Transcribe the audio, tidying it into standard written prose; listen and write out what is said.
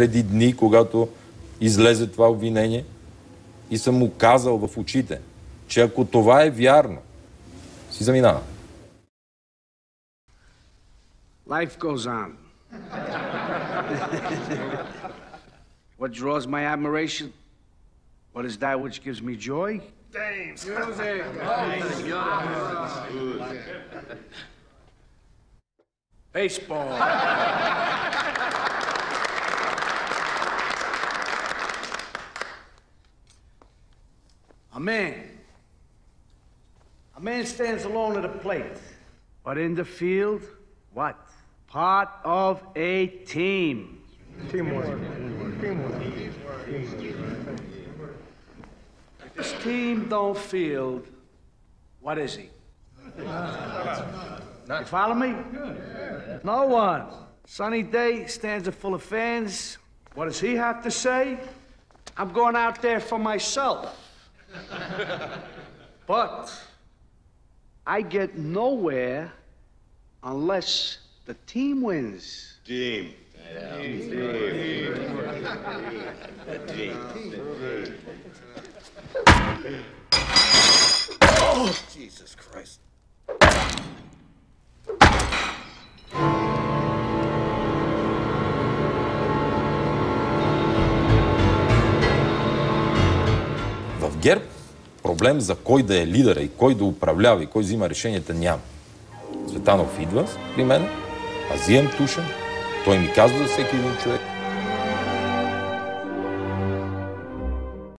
преди дни, когато излезе това обвинение и съм му казал в очите, че ако това е вярно, си заминава. Life goes on. What draws my admiration? What is that which gives me joy? Dame, music. Baseball. A man stands alone at a plate, but in the field, what? Part of a team. Teamwork. If this team don't field, what is he? You follow me? No one. Sunny day, stands are full of fans. What does he have to say? I'm going out there for myself. But I get nowhere unless the team wins. Team. Oh, Jesus Christ. В ГЕРБ проблем за кой да е лидера и кой да управлява и кой взима решенията няма. Цветанов идва при мен, аз взимам туша, той ми казва за всеки един човек